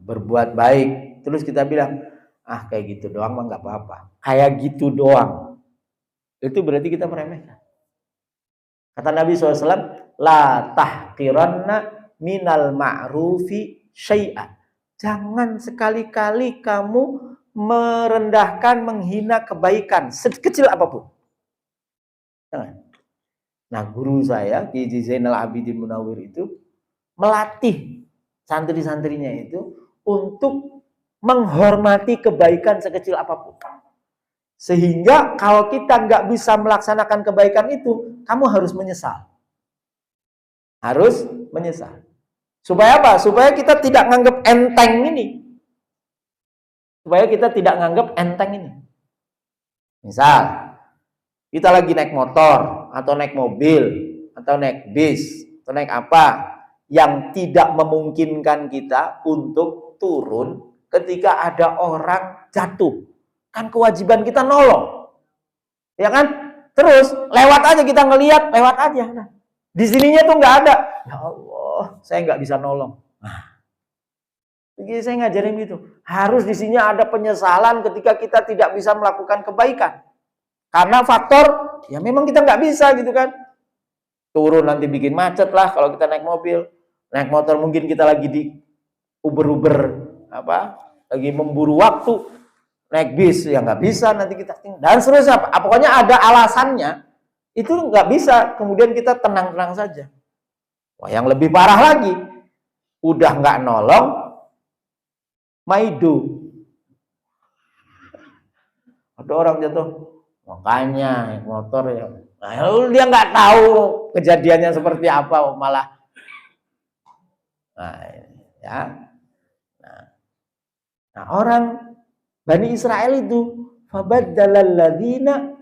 A: berbuat baik, terus kita bilang, kayak gitu doang mah nggak apa-apa. Kayak gitu doang, itu berarti kita meremehkan. Kata Nabi SAW, la tahqiranna minal ma'rufi syai'an. Jangan sekali-kali kamu merendahkan, menghina kebaikan sekecil apapun. Jangan. Nah, guru saya Ki Zainal Abidin Munawir itu melatih santri-santrinya itu untuk menghormati kebaikan sekecil apapun. Sehingga kalau kita nggak bisa melaksanakan kebaikan itu, kamu harus menyesal. Harus menyesal. Supaya apa? Supaya kita tidak nganggap enteng ini. Supaya kita tidak nganggap enteng ini. Misal, kita lagi naik motor, atau naik mobil, atau naik bis, atau naik apa, yang tidak memungkinkan kita untuk turun ketika ada orang jatuh. Kan kewajiban kita nolong, ya kan? Terus lewat aja kita ngelihat, lewat aja. Nah, di sininya tuh nggak ada. Ya Allah, saya nggak bisa nolong. Nah, jadi saya ngajarin gitu. Harus di sini ada penyesalan ketika kita tidak bisa melakukan kebaikan. Karena faktor, ya memang kita nggak bisa gitu kan. Turun nanti bikin macet lah kalau kita naik mobil, naik motor mungkin kita lagi di Uber apa? lagi memburu waktu, naik bis ya nggak bisa, nanti kita tinggal dan seterusnya. Pokoknya ada alasannya, itu nggak bisa kemudian kita tenang-tenang saja. Wah, yang lebih parah lagi, udah nggak nolong, maido. Ada orang jatuh, makanya naik motor ya. Nah, dia nggak tahu kejadiannya seperti apa, malah. Nah, ya. Nah, orang Bani Israel itu, fabaddalal ladzina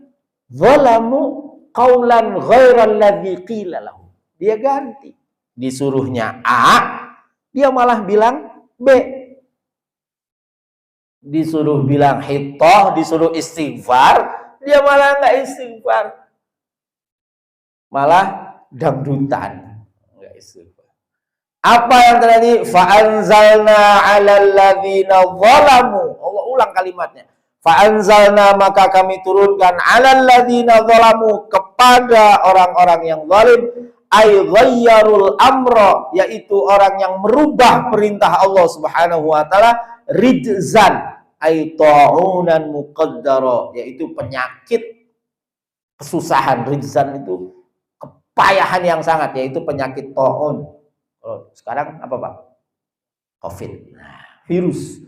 A: zalamu qaulan ghairal ladzi qila lahum. Dia ganti. Disuruhnya A, dia malah bilang B. Disuruh bilang hitoh, disuruh istighfar, dia malah nggak istighfar, malah dangdutan, nggak istighfar. Apa yang terjadi? Fa'anzalna 'alal ladzina zalamu. Allah ulang kalimatnya. Fa'anzalna, maka kami turunkan 'alal ladzina zalamu, kepada orang-orang yang zalim, ay ghayyarul amra, yaitu orang yang merubah perintah Allah Subhanahu wa taala, rijzan ay ta'unan muqaddara, yaitu penyakit kesusahan. Rijzan itu kepayahan yang sangat, yaitu penyakit ta'un. Kalau sekarang apa Pak? Covid. Nah, virus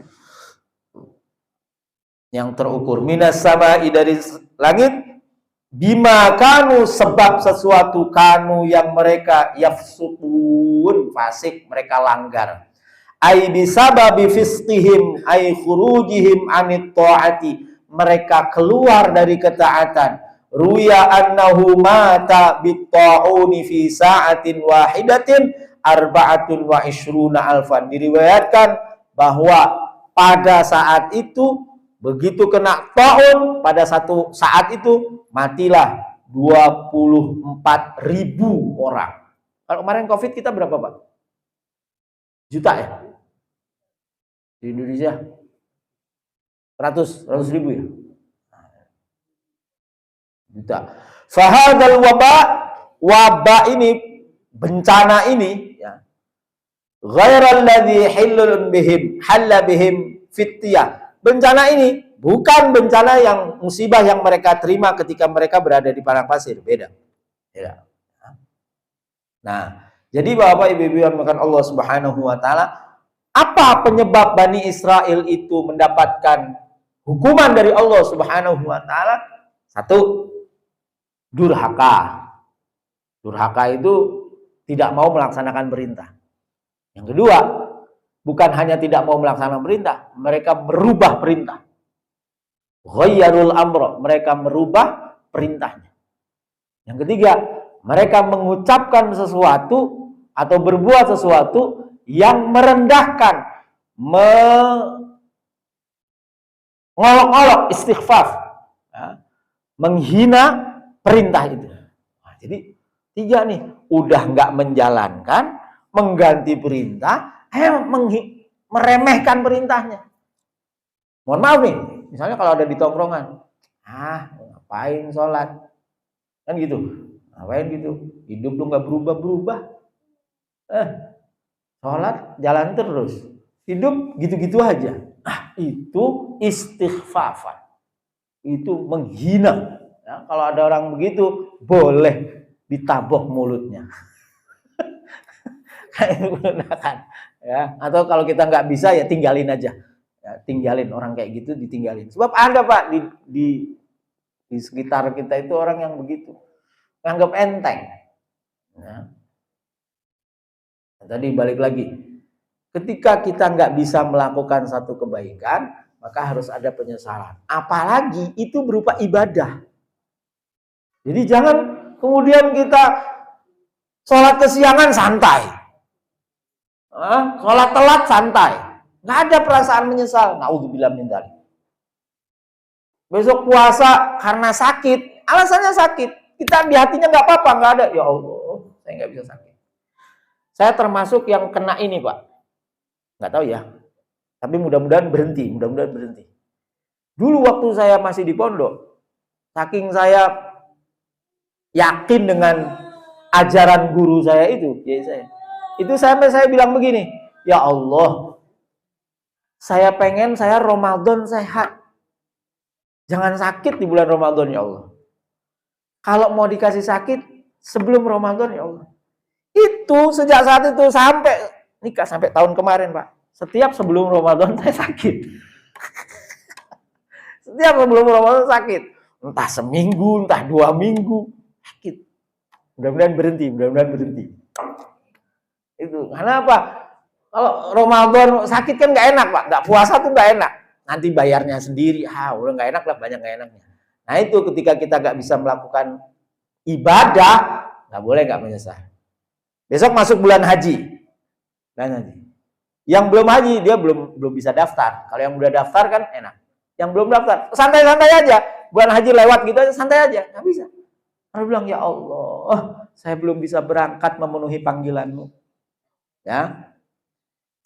A: yang terukur minas sama'i, dari langit, bima kanu, sebab sesuatu kanu yang mereka yafsukun, fasik, mereka langgar. Ai bisababi fisqihim ai khurujihim anit ta'ati, mereka keluar dari ketaatan. Ruya annahu mata bitta'uni fi sa'atin wahidatin arba'atun wa ishruna alfan. Diriwayatkan bahwa pada saat itu, begitu kena ta'un, pada satu saat itu matilah 24.000 orang. Kalau kemarin Covid kita berapa Pak? Juta ya? Di Indonesia 100 ribu ya? Juta. Fahadal wabah ini, bencana ini ya, ghairal ladzi hillun bihim halla bihim fityah. Bencana ini bukan bencana yang musibah yang mereka terima ketika mereka berada di padang pasir, beda. Beda. Nah, jadi Bapak Ibu yang dimuliakan Allah Subhanahu wa taala, apa penyebab Bani Israel itu mendapatkan hukuman dari Allah Subhanahu wa taala? Satu, durhaka. Durhaka itu tidak mau melaksanakan perintah. Yang kedua, bukan hanya tidak mau melaksanakan perintah, mereka merubah perintah. Ghayyarul amra, mereka merubah perintahnya. Yang ketiga, mereka mengucapkan sesuatu atau berbuat sesuatu yang merendahkan, mengolok-olok, istighfaf, ya, menghina perintah itu. Nah, jadi tiga nih, udah nggak menjalankan, mengganti perintah, meremehkan perintahnya. Mohon maaf nih, misalnya kalau ada di tongkrongan, ngapain sholat, kan gitu, ngapain gitu, hidup lu nggak berubah-berubah, sholat jalan terus, hidup gitu-gitu aja. Itu istighfafan, itu menghina. Ya, kalau ada orang begitu, boleh ditabok mulutnya. Ya, atau kalau kita nggak bisa ya tinggalin aja. Ya, tinggalin orang kayak gitu, ditinggalin. Sebab ada Pak di sekitar kita itu orang yang begitu, nganggap enteng. Ya. Tadi balik lagi, ketika kita nggak bisa melakukan satu kebaikan, maka harus ada penyesalan. Apalagi itu berupa ibadah. Jadi jangan kemudian kita sholat kesiangan santai, sholat telat santai, nggak ada perasaan menyesal. Naudzubillah min dzalik. Besok puasa karena sakit, alasannya sakit, kita di hatinya nggak apa-apa, nggak ada. Ya Allah, saya nggak bisa sakit. Saya termasuk yang kena ini Pak, nggak tahu ya, tapi mudah-mudahan berhenti, Dulu waktu saya masih di pondok, saking saya yakin dengan ajaran guru saya itu, saya bilang begini, ya Allah, Saya pengen saya Ramadan sehat. Jangan sakit di bulan Ramadan ya Allah. Kalau mau dikasih sakit sebelum Ramadan ya Allah. Itu sejak saat itu sampai nikah sampai tahun kemarin, Pak. Setiap sebelum Ramadan saya sakit. Setiap sebelum Ramadan sakit. Entah seminggu, entah 2 minggu sakit. Mudah-mudahan berhenti. Itu. Karena apa? Kalau Ramadan sakit kan nggak enak, Pak. Nggak puasa tuh nggak enak. Nanti bayarnya sendiri, udah nggak enak lah, banyak nggak enaknya. Nah itu ketika kita nggak bisa melakukan ibadah, nggak boleh nggak menyesal. Besok masuk bulan haji, yang belum haji dia belum bisa daftar. Kalau yang udah daftar kan enak. Yang belum daftar, santai-santai aja. Bulan haji lewat gitu aja, santai aja, nggak bisa. Harus bilang ya Allah, saya belum bisa berangkat memenuhi panggilanmu. Ya,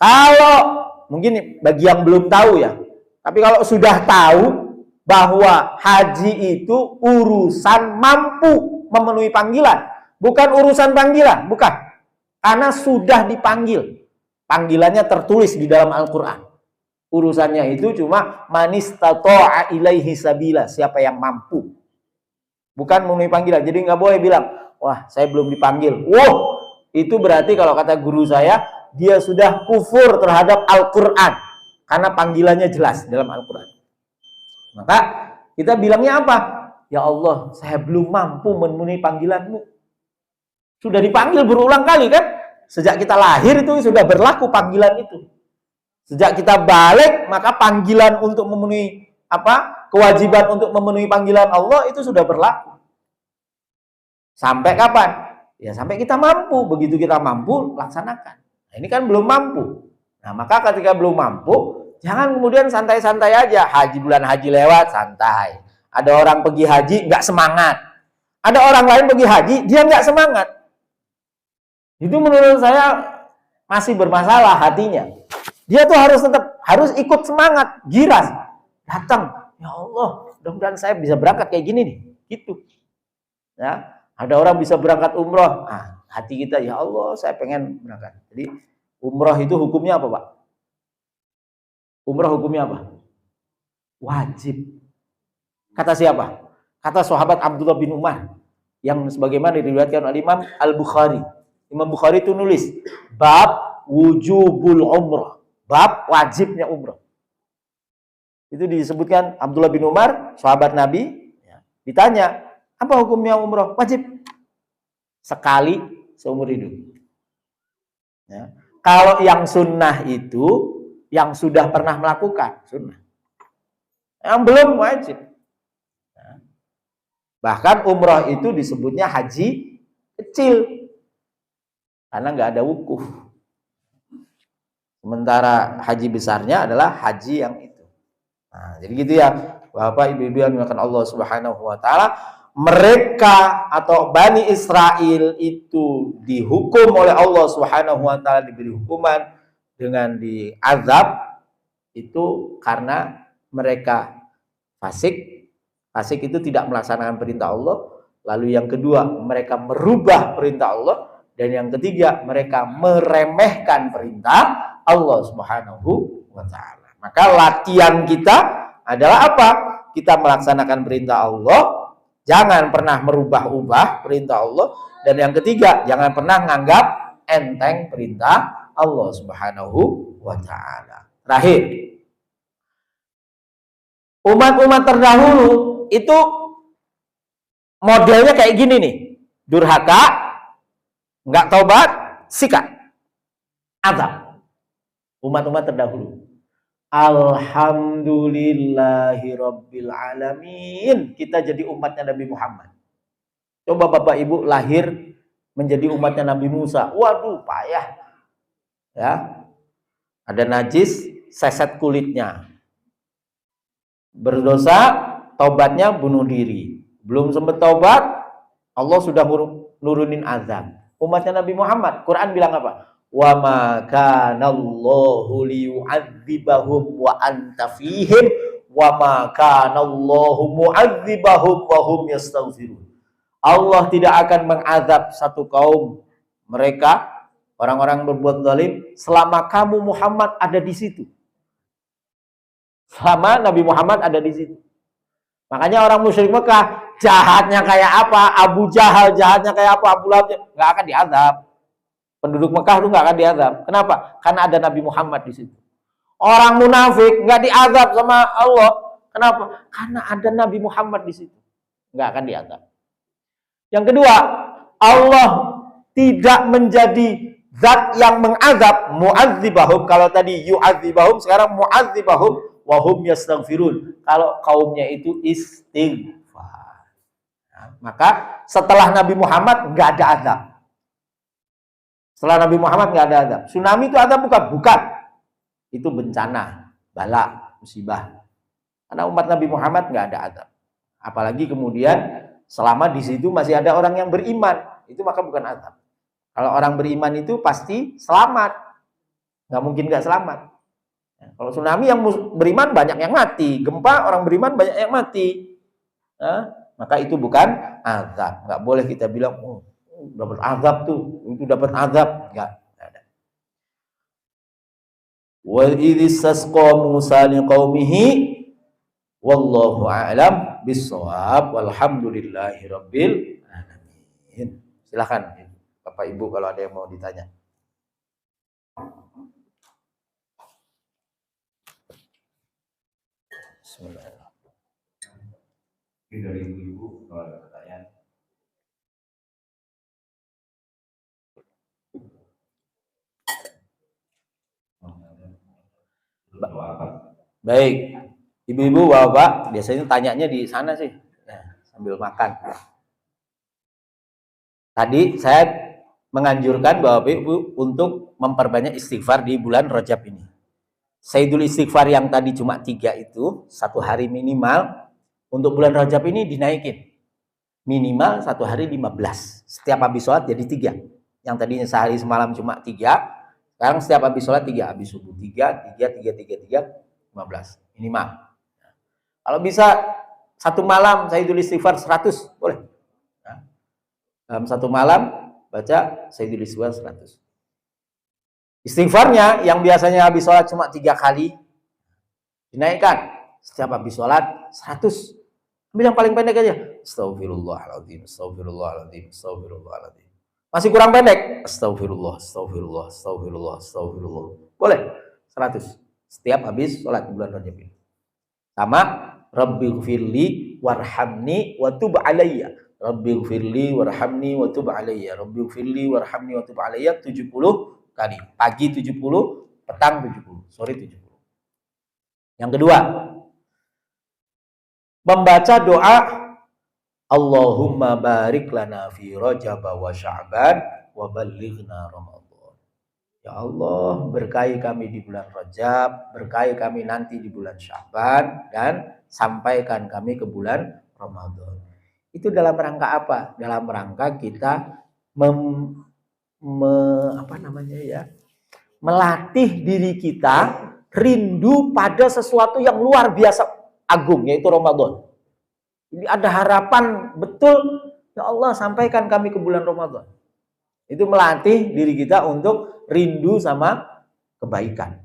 A: kalau mungkin bagi yang belum tahu ya. Tapi kalau sudah tahu bahwa haji itu urusan mampu memenuhi panggilan, bukan urusan panggilan, bukan. Karena sudah dipanggil. Panggilannya tertulis di dalam Al-Quran. Urusannya itu cuma manistata'a ilaihi sabila, siapa yang mampu. Bukan memenuhi panggilan. Jadi nggak boleh bilang, wah saya belum dipanggil. Itu berarti kalau kata guru saya, dia sudah kufur terhadap Al-Quran. Karena panggilannya jelas dalam Al-Quran. Maka kita bilangnya apa? Ya Allah, saya belum mampu memenuhi panggilanmu. Sudah dipanggil berulang kali kan? Sejak kita lahir itu sudah berlaku panggilan itu. Sejak kita balik, maka panggilan untuk memenuhi kewajiban untuk memenuhi panggilan Allah itu sudah berlaku. Sampai kapan? Ya sampai kita mampu. Begitu kita mampu, laksanakan. Nah, ini kan belum mampu. Nah maka ketika belum mampu, jangan kemudian santai-santai aja. Bulan haji lewat, santai. Ada orang pergi haji nggak semangat. Ada orang lain pergi haji, dia nggak semangat. Itu menurut saya masih bermasalah hatinya. Dia tuh harus ikut semangat, giras. Datang, ya Allah, mudah-mudahan saya bisa berangkat kayak gini nih. Gitu. Ya, ada orang bisa berangkat umroh. Nah, hati kita, ya Allah, saya pengen berangkat. Jadi umroh itu hukumnya apa, Pak? Umrah hukumnya apa? Wajib. Kata siapa? Kata sahabat Abdullah bin Umar yang sebagaimana diriwayatkan oleh Imam Al-Bukhari. Imam Bukhari itu nulis bab wujubul umrah, bab wajibnya umrah. Itu disebutkan Abdullah bin Umar, sahabat Nabi, ditanya, apa hukumnya umrah? Wajib. Sekali seumur hidup. Ya. Kalau yang sunnah itu yang sudah pernah melakukan sunnah, yang belum wajib. Bahkan umroh itu disebutnya haji kecil karena nggak ada wukuf. Sementara haji besarnya adalah haji yang itu. Nah, jadi gitu ya, Bapak Ibu yang dimuliakan Allah Subhanahu wa taala, mereka atau Bani Israel itu dihukum oleh Allah Subhanahu wa taala, diberi hukuman dengan diazab itu karena mereka fasik. Fasik itu tidak melaksanakan perintah Allah. Lalu yang kedua, mereka merubah perintah Allah. Dan yang ketiga, mereka meremehkan perintah Allah Subhanahu wa taala. Maka latihan kita adalah apa? Kita melaksanakan perintah Allah, jangan pernah merubah-ubah perintah Allah. Dan yang ketiga, jangan pernah menganggap enteng perintah Allah Subhanahu wa taala. Terakhir, umat-umat terdahulu itu modelnya kayak gini nih. Durhaka, nggak taubat, sikat, azab. Umat-umat terdahulu. Alhamdulillahirabbil alamin. Kita jadi umatnya Nabi Muhammad. Coba Bapak Ibu lahir menjadi umatnya Nabi Musa. Waduh, payah. Ya. Ada najis, seset kulitnya. Berdosa, taubatnya bunuh diri. Belum sempat taubat, Allah sudah nurunin azab. Umatnya Nabi Muhammad, Quran bilang apa? Wa ma kana Allahu liyu'adzibahum wa anta fihim wa ma kana Allahu mu'adzibahum wa hum yastaghfirun. Allah tidak akan mengazab satu kaum mereka, orang-orang berbuat zalim, selama kamu Muhammad ada di situ. selama Nabi Muhammad ada di situ. Makanya orang musyrik Mekah jahatnya kayak apa, Abu Jahal jahatnya kayak apa, Abu Lahab nggak akan diazab. Penduduk Mekah itu nggak akan diazab. Kenapa? Karena ada Nabi Muhammad di situ. Orang munafik nggak diazab sama Allah. Kenapa? Karena ada Nabi Muhammad di situ. Nggak akan diazab. Yang kedua, Allah tidak menjadi zat yang mengazab, mu'adzibahum. Kalau tadi yu'adzibahum, sekarang mu'adzibahum wahum yastaghfirun. Kalau kaumnya itu istighfar. Nah, maka setelah Nabi Muhammad nggak ada azab. Setelah Nabi Muhammad nggak ada azab. Tsunami itu azab bukan? Bukan. Itu bencana, bala, musibah. Karena umat Nabi Muhammad nggak ada azab. Apalagi kemudian selama di situ masih ada orang yang beriman, itu maka bukan azab. Kalau orang beriman itu pasti selamat. Nggak mungkin nggak selamat. Kalau tsunami yang beriman banyak yang mati, gempa orang beriman banyak yang mati, nah, maka itu bukan azab. Nggak boleh kita bilang, oh, dapat azab tuh, itu dapat azab, nggak ada. Wa idhistasqa Musa liqaumihi wallahu a'lam bissawab walhamdulillahi rabbil alamin. Silakan Bapak Ibu kalau ada yang mau ditanya. Bismillahirrahmanirrahim. Dari ibu kalau ada pertanyaan. Baik, ibu-ibu, bapak biasanya tanyanya di sana sih, ya, sambil makan. Tadi saya menganjurkan bapak ibu untuk memperbanyak istighfar di bulan Rajab ini. Sayyidul istighfar yang tadi cuma 3 itu, 1 hari minimal, untuk bulan Rajab ini dinaikin. Minimal 1 hari 15. Setiap habis sholat jadi 3. Yang tadinya sehari semalam cuma 3, sekarang setiap habis sholat 3. Habis subuh 3, 15. Minimal. Kalau bisa 1 malam Sayyidul istighfar 100, boleh. Nah, dalam 1 malam baca Sayyidul istighfar 100. Istighfarnya yang biasanya habis sholat cuma 3 kali, dinaikkan setiap habis sholat 100. Ambil yang paling pendek aja. Astagfirullahaladzim, astagfirullahaladzim, astagfirullahaladzim. Masih kurang pendek. Astagfirullah, astagfirullah, astagfirullah, astagfirullah. Boleh 100 setiap habis sholat di bulan Rajab ini. Sama Rabbighfirli warhamni wa tub alayya. Rabbighfirli warhamni wa tub alayya. Rabbighfirli warhamni wa tub alayya 70 kali. Pagi 70, petang 70, sore 70. Yang kedua, membaca doa Allahumma barik lana fi Rajab wa Sya'ban wa ballighna Ramadan. Ya Allah, berkahi kami di bulan Rajab, berkahi kami nanti di bulan Sya'ban, dan sampaikan kami ke bulan Ramadan. Itu dalam rangka apa? Dalam rangka kita melatih diri kita rindu pada sesuatu yang luar biasa agung, yaitu Ramadan. Jadi ada harapan betul, ya Allah sampaikan kami ke bulan Ramadan. Itu melatih diri kita untuk rindu sama kebaikan,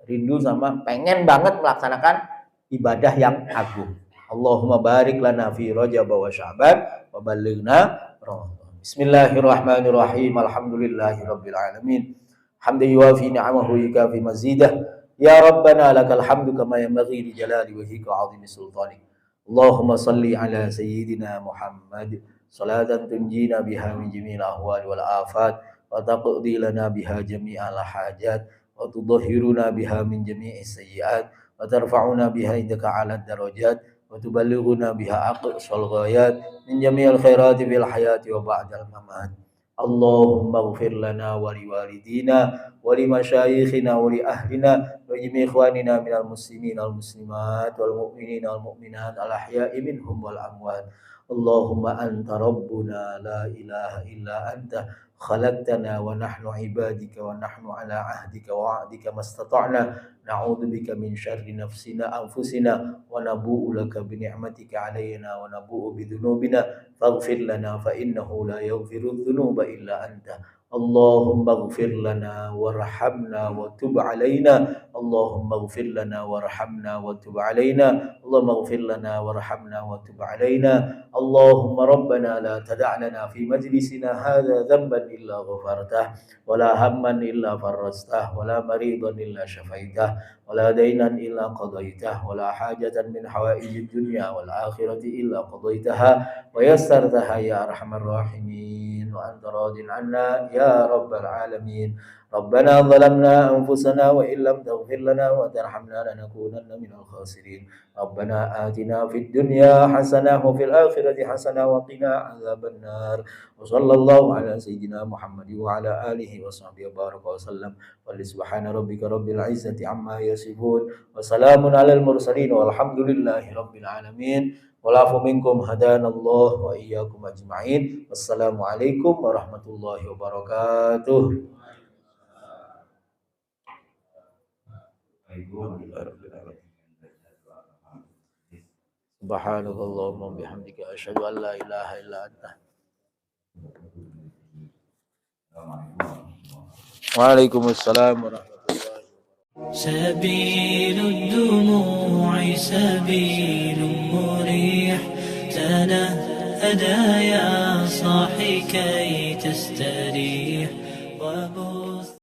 A: rindu sama pengen banget melaksanakan ibadah yang agung. Allahumma barik lana fi Rajab wa Sya'ban wa ballighna Ramadan. Bismillahirrahmanirrahim. Alhamdulillahirabbil alamin. Hamdan yuwafi ni'amahu yukafi mazidah. Ya Rabbana lakal hamdu kama yanbaghi li jalali wajhika 'azimi sultanik. Allahumma salli ala sayyidina Muhammad salatan tunjina biha min jami'il ahwal wal afat wa taqdi lana biha jami'al hajat wa tudahhiruna biha min jami'is sayyi'at wa tarfa'una biha indaka 'ala darajat wa tuballighuna biha aqsal ghayat min jami'il khairati fil hayati wa ba'dal mamat. Allahumma ighfir lana wa liwalidina wa limasyayikhina wa li ahlina wa jami' ikhwanina minal muslimin wal muslimat wal mu'minin wal mu'minat al ahya'i minhum wal amwat. Allahumma anta rabbuna la ilaha illa anta khalaqtana wa nahnu ibadika wa nahnu ala ahdika wa wa'dika mastata'na na'udzu bika min syarri nafsina anfusina wa nabu'u laka bi ni'matika 'alaina wa nabu'u bi dzunubina faghfir lana fa innahu la yaghfiru dzunuba illa anta. Allahumma ighfir lana warhamna wa tub 'alaina. اللهم اغفر لنا وارحمنا وتب علينا اللهم اغفر لنا وارحمنا وتب علينا اللهم ربنا لا تدع لنا في مجلسنا هذا ذنبا إلا غفرته ولا هما إلا فرجته ولا مريضا إلا شفيته ولا دينا إلا قضيته ولا حاجة من حوائج الدنيا والآخرة إلا قضيتها ويسرتها يا أرحم الراحمين وأنت راض عنا يا رب العالمين ربنا ظلمنا أنفسنا وإن لم تغفر لنا وترحمنا لنكونن من الخاسرين ربنا آتنا في الدنيا حسنة وفي الآخرة حسنة وقنا عذاب النار وصلى الله على سيدنا محمد وعلى آله وصحبه وبارك وسلم ولسبحان ربك رب العزة عما يصفون وسلام على المرسلين والحمد لله رب العالمين والعفو منكم هدانا الله وإياكم أجمعين والسلام عليكم ورحمة الله وبركاته. سبحانك اللهم وبحمدك أشهد أن لا إله إلا أنت. وعليكم السلام ورحمة الله.
B: سبيل الدموع سبيل مريح تنهدى يا صاحي كي تستريح